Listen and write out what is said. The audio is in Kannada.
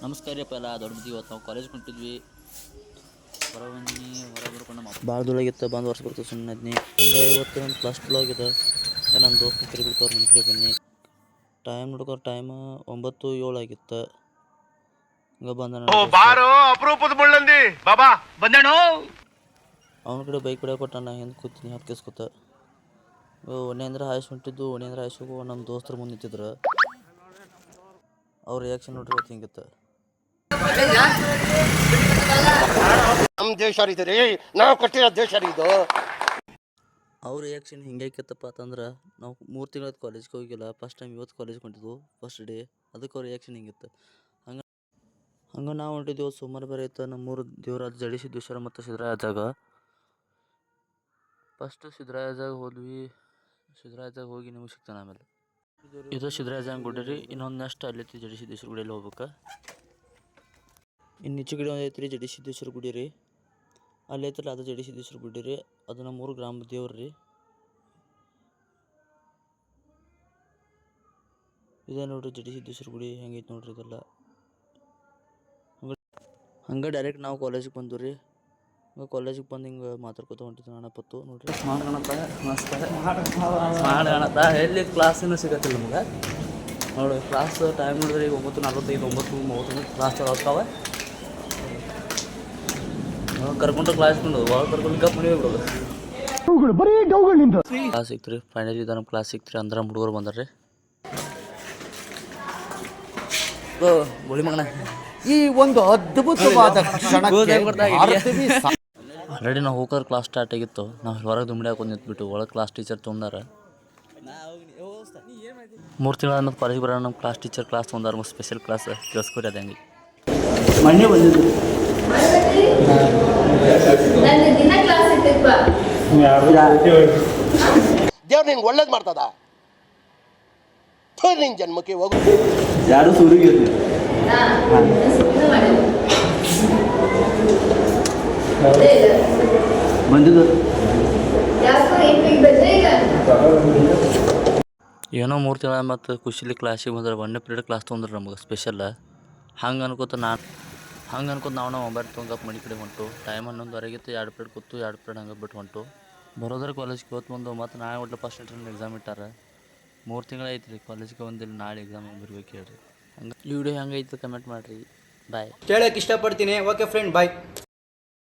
ನಮಸ್ಕಾರ ರೀ. ಎಲ್ಲ ದೊಡ್ಡದು ಇವತ್ತು ನಾವು ಕಾಲೇಜ್ ಹೊಂಟಿದ್ವಿ. ಹೊರ ಬರ್ಕೊಂಡು ಭಾಳ ದೂರಾಗಿತ್ತು, ಬಂದು ವರ್ಷ ಬರ್ತದೆ ಸುಮ್ಮನೆ ಅದನ್ನೇ ಹಂಗೆ. ಇವತ್ತು ನನ್ನ ಕ್ಲಾಸ್ ಬ್ಲಾಗ್ ಇದೆ. ನನ್ನ ದೋಸ್ತ ತಿರುಗಿಬಿಡ್ತವ್ರು ನಿಮ್ಮ ಕಡೆ ಬನ್ನಿ. ಟೈಮ್ ನೋಡ್ಕೋರು, ಟೈಮ್ 9:07 ಆಗಿತ್ತು. ಹಂಗೆ ಬಂದ ಅವನ ಕಡೆ ಬೈಕ್ ಹೊಡ್ಯಾಕ ಕೊಟ್ಟ, ನಾ ಹಿಂದೆ ಕೂತೀನಿ ಹತ್ಕಿಸ್ಕೊತ. ಒಣೆ ಅಂದ್ರೆ ಹಾಯ್ಸಿ ಹೊಂಟಿದ್ದು, ಒಣೆ ಅಂದ್ರೆ ಹಾಯ್ಸಿ ಹೋಗು. ನಮ್ಮ ದೋಸ್ತರು ಮುಂದೆ ನಿಂತಿದ್ರು. ಅವ್ರ ರಿಯಾಕ್ಷನ್ ನೋಡ್ರಿ ಇವತ್ತು ಹಿಂಗಿತ್ತು. ನಮ್ಮ ದೇಶ ರೀ, ನಾವು ಕಟ್ಟಿರೋ ದೇಶ ಇದು. ಅವ್ರ ರಿಯಾಕ್ಷನ್ ಹಿಂಗಾಕಿತ್ತಪ್ಪ ಅಂತಂದ್ರೆ, ನಾವು 3 ತಿಂಗಳ ಕಾಲೇಜ್ಗೆ ಹೋಗಿಲ್ಲ, ಫಸ್ಟ್ ಟೈಮ್ ಇವತ್ತು ಕಾಲೇಜ್ಗೆ ಹೊಂಟಿದ್ವು, ಫಸ್ಟ್ ಡೇ. ಅದಕ್ಕೆ ಅವ್ರ ರಿಯಾಕ್ಷನ್ ಹಿಂಗಿತ್ತು. ಹಂಗೆ ನಾವು ಹೊಂಟಿದ್ದೆವು. ಸುಮಾರು ಬೇರೆ ಇತ್ತು. ನಮ್ಮೂರು ದೇವರಾಜ ಜಡಿ ಸಿದ್ದೇಶ್ವರ ಮತ್ತು ಸಿದ್ದರಾಜಾಗ. ಫಸ್ಟು ಸಿದ್ದರಾಜಾಗ ಹೋದ್ವಿ. ಸಿದ್ದರಾಜಾಗ ಹೋಗಿ ನಿಮಗೆ ಸಿಗ್ತಾನೆ ಆಮೇಲೆ. ಇದು ಸಿದ್ದರಾಜಾಗ ಗುಡಿ ರೀ. ಇನ್ನೊಂದು ನೆಕ್ಸ್ಟ್ ಅಲ್ಲೈತಿ ಜಡಿ ಸಿದ್ದೇಶ್ವರ ಗುಡಿಯಲ್ಲಿ ಹೋಗ್ಬೇಕು. ಇನ್ನು ಈಚೆ ಕಡೆ ಒಂದು ಐತ್ರಿ ಜಡಿ ಸಿದ್ದೇಶ್ವರ ಗುಡಿ ರೀ. ಅಲ್ಲಿ ಐತಲ್ಲ ಅದು ಜಡಿ ಸಿದ್ದೇಶ್ವರ ಗುಡಿ ರೀ. ಅದು ನಮ್ಮ 3 ಗ್ರಾಮ ದೇವ್ರು ರೀ. ಇದೇ ನೋಡ್ರಿ ಜಡಿ ಸಿದ್ದೇಶ್ವರ ಗುಡಿ ಹೆಂಗೈತೆ ನೋಡ್ರಿ. ಇದೆಲ್ಲ ಹಂಗೆ ಡೈರೆಕ್ಟ್ ನಾವು ಕಾಲೇಜಿಗೆ ಬಂದು ರೀ. ಹಂಗೆ ಕಾಲೇಜಿಗೆ ಬಂದು ಹಿಂಗೆ ಮಾತಾಡ್ಕೊತ ಹೊಂಟಿದ್ದು ನಾನಪ್ಪತ್ತು ನೋಡ್ರಿ. ಸ್ಮಾರ್ಟ್ ಕಾಣತ್ತ, ಮಸ್ತ್ ಸ್ಮಾರ್ಟ್ ಕಾಣತ್ತ. ಎಲ್ಲಿ ಕ್ಲಾಸಿನೂ ಸಿಗತ್ತಿಲ್ಲ ನಮ್ಗೆ ನೋಡಿ. ಕ್ಲಾಸ್ ಟೈಮ್ ನೋಡಿದ್ರೆ ಈಗ 9:45, 9:30 ಕ್ಲಾಸ್ ಚಾಲು ಆಗ್ತಾವೆ. ಕರ್ಕೊಂಡು ಕ್ಲಾಸ್ ಬಂದು ಭಾಳ ಕರ್ಕೊಂಡು ಕಪ್ ಮನೆ ಬಿಡೋದು. ಕ್ಲಾಸ್ ಸಿಕ್ತ್ರಿ. ಫೈನಲಿ ಇದ ನಮ್ಮ ಕ್ಲಾಸ್ ಸಿಕ್ತ್ರಿ. ಅಂದ್ರೆ ನಮ್ಮ ಹುಡುಗರು ಬಂದಾರ್ರಿ. ಗೋಳಿ ಮಗನ ಈ ಒಂದು ಅದ್ಭುತವಾದ ಆಲ್ರೆಡಿ ನಾವು ಹೋಗೋರು ಕ್ಲಾಸ್ ಸ್ಟಾರ್ಟ್ ಆಗಿತ್ತು. ನಾವು ಹೊರಗೆ ದುಂಬಡ್ಯಾಕೆ ಒಂದು ನಿಂತ್ಬಿಟ್ಟು ಒಳಗೆ ಕ್ಲಾಸ್ ಟೀಚರ್ ತೊಗೊಂಡಾರ. 3 ತಿಂಗಳ ನಮ್ಮ ಕಾಲೇಜ್ ಬರೋಣ. ನಮ್ಮ ಕ್ಲಾಸ್ ಟೀಚರ್ ಕ್ಲಾಸ್ ತೊಗೊಂಡಾರ. ಸ್ಪೆಷಲ್ ಕ್ಲಾಸ್ ಕೇಳಿಸ್ಕೊರಿ. ಅದು ಹೆಂಗೆ ಮೊನ್ನೆ ಬಂದಿದ್ದು ದೇವ್ರು ನಿಂಗೆ ಒಳ್ಳೇದು ಮಾಡ್ತದ. ನಿನ್ ಜನ್ಮಕ್ಕೆ ಹೋಗು. ಯಾರು ಸುರಿಗೆ ಬಂದಿದ್ದು ಏನೋ 3 ತಿಂಗಳ ಮತ್ತು ಖುಷಿಲಿ ಕ್ಲಾಸಿಗೆ ಬಂದ್ರೆ 1ನೇ ಪೀರಿಯಡ್ ಕ್ಲಾಸ್ ತೊಗೊಂಡ್ರೆ ನಮಗೆ ಸ್ಪೆಷಲ್. ಹಂಗೆ ಅನ್ಕೋತ ನಾವು ಮೊಬೈಲ್ ತೊಗೊಂಡು ಮನೆ ಕಡೆ ಹೊಂಟು. ಟೈಮ್ 11:30 2 ಪೀರಿಯಡ್ ಕೂತು 2 ಪೀರಿಯಡ್ ಹಂಗೆ ಬಿಟ್ಟು ಹೊಂಟು. ಬರೋದ್ರೆ ಕಾಲೇಜ್ಗೆ ಇವತ್ತು ಬಂದು ಮತ್ತು ನಾಳೆ ಒಟ್ಟು ಫಸ್ಟ್ ಇಂಟರ್ನಲ್ ಎಕ್ಸಾಮ್ ಇಟ್ಟಾರ. 3 ತಿಂಗಳು ಐತ್ರಿ ಕಾಲೇಜ್ಗೆ ಬಂದಿಲ್ಲ. ನಾಳೆ ಎಕ್ಸಾಮ್ ಬರ್ಬೇಕು ಹೇಳ್ರಿ. ಹಂಗೆ ಈ ವಿಡಿಯೋ ಹೆಂಗೈತೆ ಕಮೆಂಟ್ ಮಾಡಿರಿ. ಬಾಯ್. ಕೇಳಕ್ಕೆ ಇಷ್ಟಪಡ್ತೀನಿ. ಓಕೆ ಫ್ರೆಂಡ್, ಬಾಯ್.